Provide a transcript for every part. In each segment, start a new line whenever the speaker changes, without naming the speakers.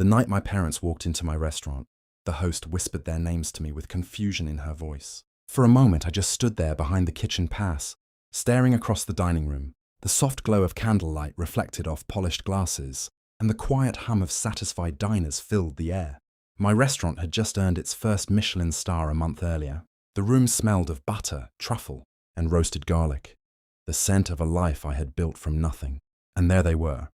The night my parents walked into my restaurant, the host whispered their names to me with confusion in her voice. For a moment, I just stood there behind the kitchen pass, staring across the dining room. The soft glow of candlelight reflected off polished glasses, and the quiet hum of satisfied diners filled the air. My restaurant had just earned its first Michelin-star a month earlier. The room smelled of butter, truffle, and roasted garlic, the scent of a life I had built from nothing. And there they were.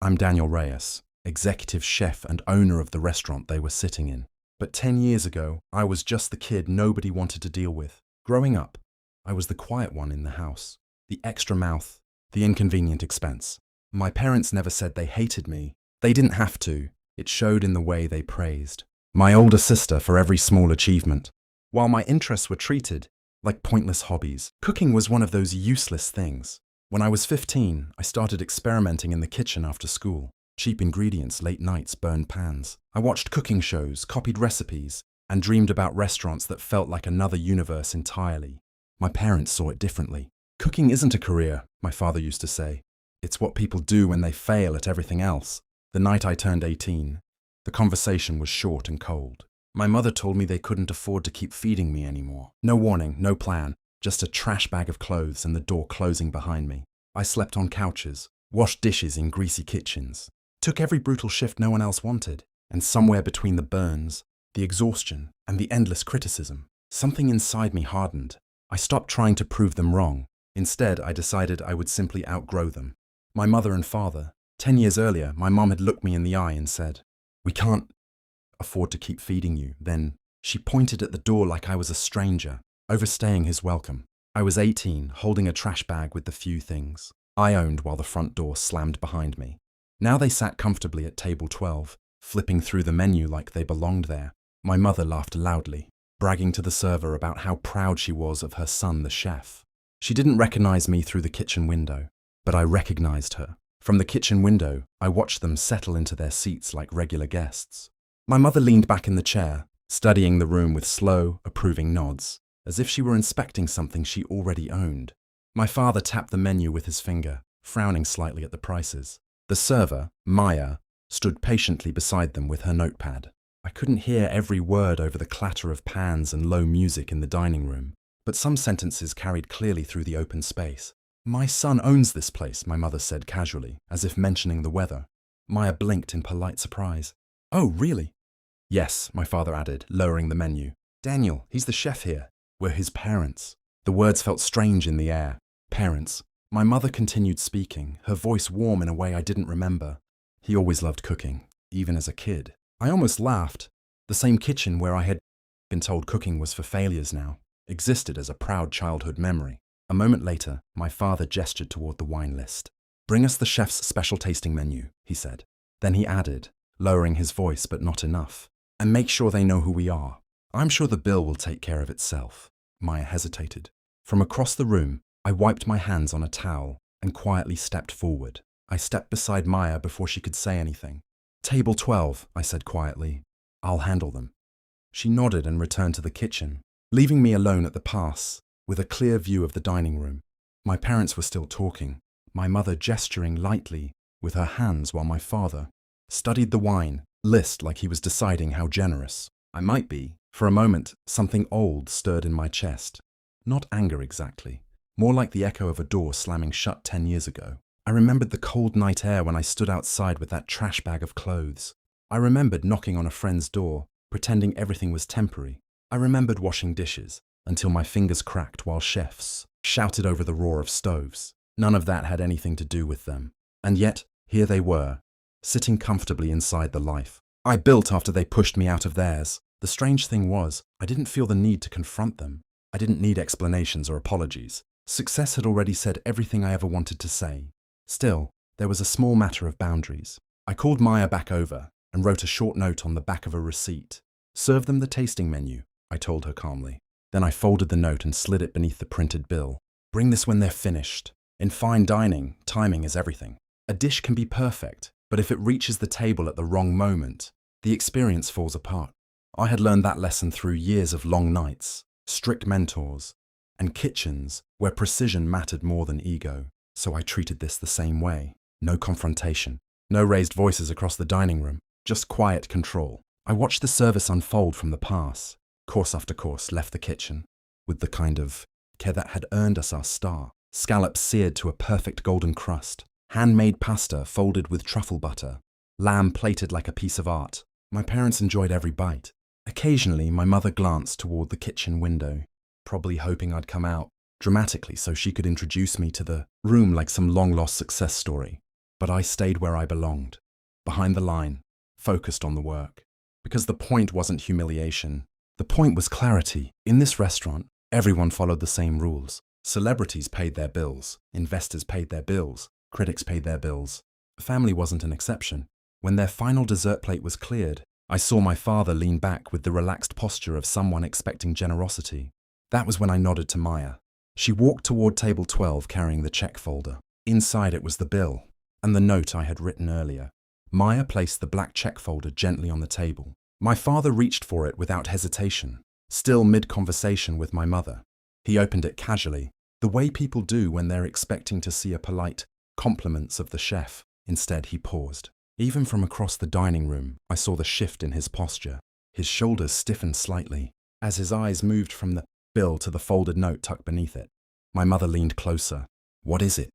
I'm Daniel Reyes, executive chef and owner of the restaurant they were sitting in. But 10 years ago, I was just the kid nobody wanted to deal with. Growing up, I was the quiet one in the house, the extra mouth, the inconvenient expense. My parents never said they hated me. They didn't have to. It showed in the way they praised my older sister for every small achievement. While my interests were treated like pointless hobbies, cooking was one of those useless things. When I was 15, I started experimenting in the kitchen after school. Cheap ingredients, late nights, burned pans. I watched cooking shows, copied recipes, and dreamed about restaurants that felt like another universe entirely. My parents saw it differently. Cooking isn't a career, my father used to say. It's what people do when they fail at everything else. The night I turned 18, the conversation was short and cold. My mother told me they couldn't afford to keep feeding me anymore. No warning, no plan, just a trash bag of clothes and the door closing behind me. I slept on couches, washed dishes in greasy kitchens, took every brutal shift no one else wanted, and somewhere between the burns, the exhaustion, and the endless criticism, something inside me hardened. I stopped trying to prove them wrong. Instead, I decided I would simply outgrow them. My mother and father, 10 years earlier, my mom had looked me in the eye and said, "We can't afford to keep feeding you." Then she pointed at the door like I was a stranger, overstaying his welcome. I was 18, holding a trash bag with the few things I owned while the front door slammed behind me. Now they sat comfortably at table 12, flipping through the menu like they belonged there. My mother laughed loudly, bragging to the server about how proud she was of her son, the chef. She didn't recognize me through the kitchen window, but I recognized her. From the kitchen window, I watched them settle into their seats like regular guests. My mother leaned back in the chair, studying the room with slow, approving nods, as if she were inspecting something she already owned. My father tapped the menu with his finger, frowning slightly at the prices. The server, Maya, stood patiently beside them with her notepad. I couldn't hear every word over the clatter of pans and low music in the dining room, but some sentences carried clearly through the open space. "My son owns this place," my mother said casually, as if mentioning the weather. Maya blinked in polite surprise. "Oh, really?" "Yes," my father added, lowering the menu. "Daniel, he's the chef here. We're his parents." The words felt strange in the air. Parents. My mother continued speaking, her voice warm in a way I didn't remember. "He always loved cooking, even as a kid." I almost laughed. The same kitchen where I had been told cooking was for failures now existed as a proud childhood memory. A moment later, my father gestured toward the wine list. "Bring us the chef's special tasting menu," he said. Then he added, lowering his voice but not enough, "And make sure they know who we are. I'm sure the bill will take care of itself." Maya hesitated. From across the room, I wiped my hands on a towel and quietly stepped forward. I stepped beside Maya before she could say anything. "Table 12, I said quietly. "I'll handle them." She nodded and returned to the kitchen, leaving me alone at the pass, with a clear view of the dining room. My parents were still talking, my mother gesturing lightly with her hands while my father studied the wine list like he was deciding how generous I might be. For a moment, something old stirred in my chest. Not anger exactly, more like the echo of a door slamming shut 10 years ago. I remembered the cold night air when I stood outside with that trash bag of clothes. I remembered knocking on a friend's door, pretending everything was temporary. I remembered washing dishes until my fingers cracked while chefs shouted over the roar of stoves. None of that had anything to do with them. And yet, here they were, sitting comfortably inside the life I built after they pushed me out of theirs. The strange thing was, I didn't feel the need to confront them. I didn't need explanations or apologies. Success had already said everything I ever wanted to say. Still, there was a small matter of boundaries. I called Maya back over and wrote a short note on the back of a receipt. "Serve them the tasting menu," I told her calmly. Then I folded the note and slid it beneath the printed bill. "Bring this when they're finished." In fine dining, timing is everything. A dish can be perfect, but if it reaches the table at the wrong moment, the experience falls apart. I had learned that lesson through years of long nights, strict mentors, and kitchens where precision mattered more than ego. So I treated this the same way. No confrontation, no raised voices across the dining room. just quiet control. I watched the service unfold from the pass. Course after course left the kitchen, with the kind of care that had earned us our star. Scallops seared to a perfect golden crust, handmade pasta folded with truffle butter, lamb plated like a piece of art. My parents enjoyed every bite. Occasionally, my mother glanced toward the kitchen window, probably hoping I'd come out dramatically so she could introduce me to the room like some long-lost success story. But I stayed where I belonged, behind the line, focused on the work. Because the point wasn't humiliation. The point was clarity. In this restaurant, everyone followed the same rules. Celebrities paid their bills, investors paid their bills, critics paid their bills. Family wasn't an exception. When their final dessert plate was cleared, I saw my father lean back with the relaxed posture of someone expecting generosity. That was when I nodded to Maya. She walked toward table 12 carrying the check folder. Inside it was the bill and the note I had written earlier. Maya placed the black check folder gently on the table. My father reached for it without hesitation, still mid-conversation with my mother. He opened it casually, the way people do when they're expecting to see a polite compliments of the chef. Instead, he paused. Even from across the dining room, I saw the shift in his posture. His shoulders stiffened slightly as his eyes moved from the bill to the folded note tucked beneath it. My mother leaned closer. "What is it?"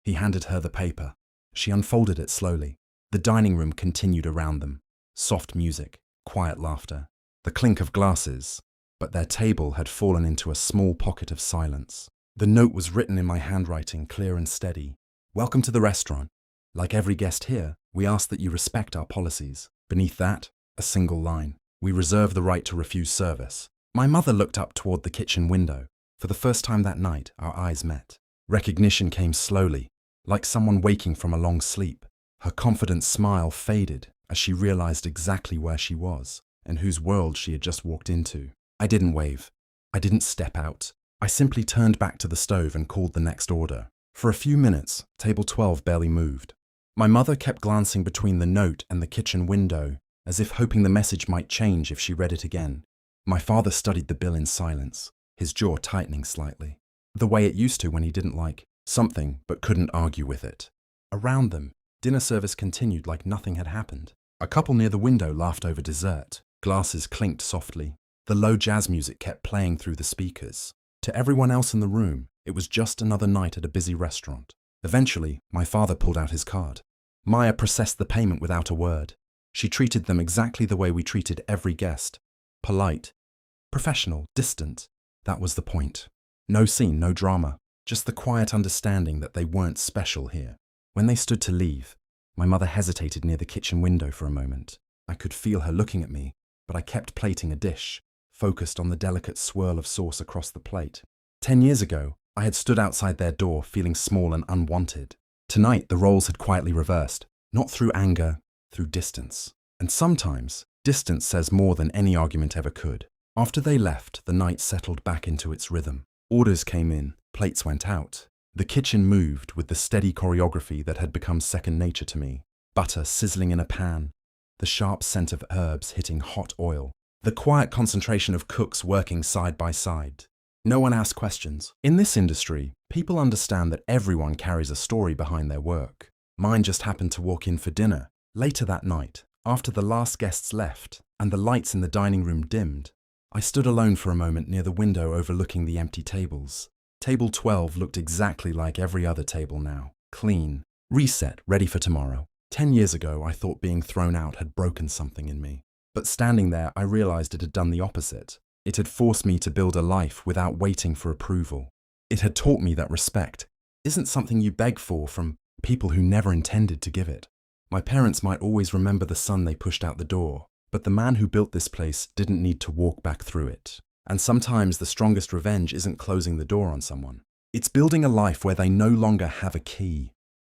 He handed her the paper. She unfolded it slowly. The dining room continued around them. Soft music, quiet laughter, the clink of glasses, but their table had fallen into a small pocket of silence. The note was written in my handwriting, clear and steady. "Welcome to the restaurant. Like every guest here, we ask that you respect our policies." Beneath that, a single line. "We reserve the right to refuse service." My mother looked up toward the kitchen window. For the first time that night, our eyes met. Recognition came slowly, like someone waking from a long sleep. Her confident smile faded as she realized exactly where she was and whose world she had just walked into. I didn't wave. I didn't step out. I simply turned back to the stove and called the next order. For a few minutes, table 12 barely moved. My mother kept glancing between the note and the kitchen window, as if hoping the message might change if she read it again. My father studied the bill in silence, his jaw tightening slightly, the way it used to when he didn't like something but couldn't argue with it. Around them, dinner service continued like nothing had happened. A couple near the window laughed over dessert. Glasses clinked softly. The low jazz music kept playing through the speakers. To everyone else in the room, it was just another night at a busy restaurant. Eventually, my father pulled out his card. Maya processed the payment without a word. She treated them exactly the way we treated every guest. Polite, professional, distant. That was the point. No scene, no drama. Just the quiet understanding that they weren't special here. When they stood to leave, my mother hesitated near the kitchen window for a moment. I could feel her looking at me, but I kept plating a dish, focused on the delicate swirl of sauce across the plate. 10 years ago, I had stood outside their door feeling small and unwanted. Tonight, the roles had quietly reversed, not through anger, through distance. And sometimes, distance says more than any argument ever could. After they left, the night settled back into its rhythm. Orders came in, plates went out. The kitchen moved with the steady choreography that had become second nature to me. Butter sizzling in a pan, the sharp scent of herbs hitting hot oil, the quiet concentration of cooks working side by side. No one asked questions. In this industry, people understand that everyone carries a story behind their work. Mine just happened to walk in for dinner. Later that night, after the last guests left and the lights in the dining room dimmed, I stood alone for a moment near the window overlooking the empty tables. Table 12 looked exactly like every other table now. Clean, reset, ready for tomorrow. 10 years ago, I thought being thrown out had broken something in me. But standing there, I realized it had done the opposite. It had forced me to build a life without waiting for approval. It had taught me that respect isn't something you beg for from people who never intended to give it. My parents might always remember the son they pushed out the door, but the man who built this place didn't need to walk back through it. And sometimes the strongest revenge isn't closing the door on someone. It's building a life where they no longer have a key.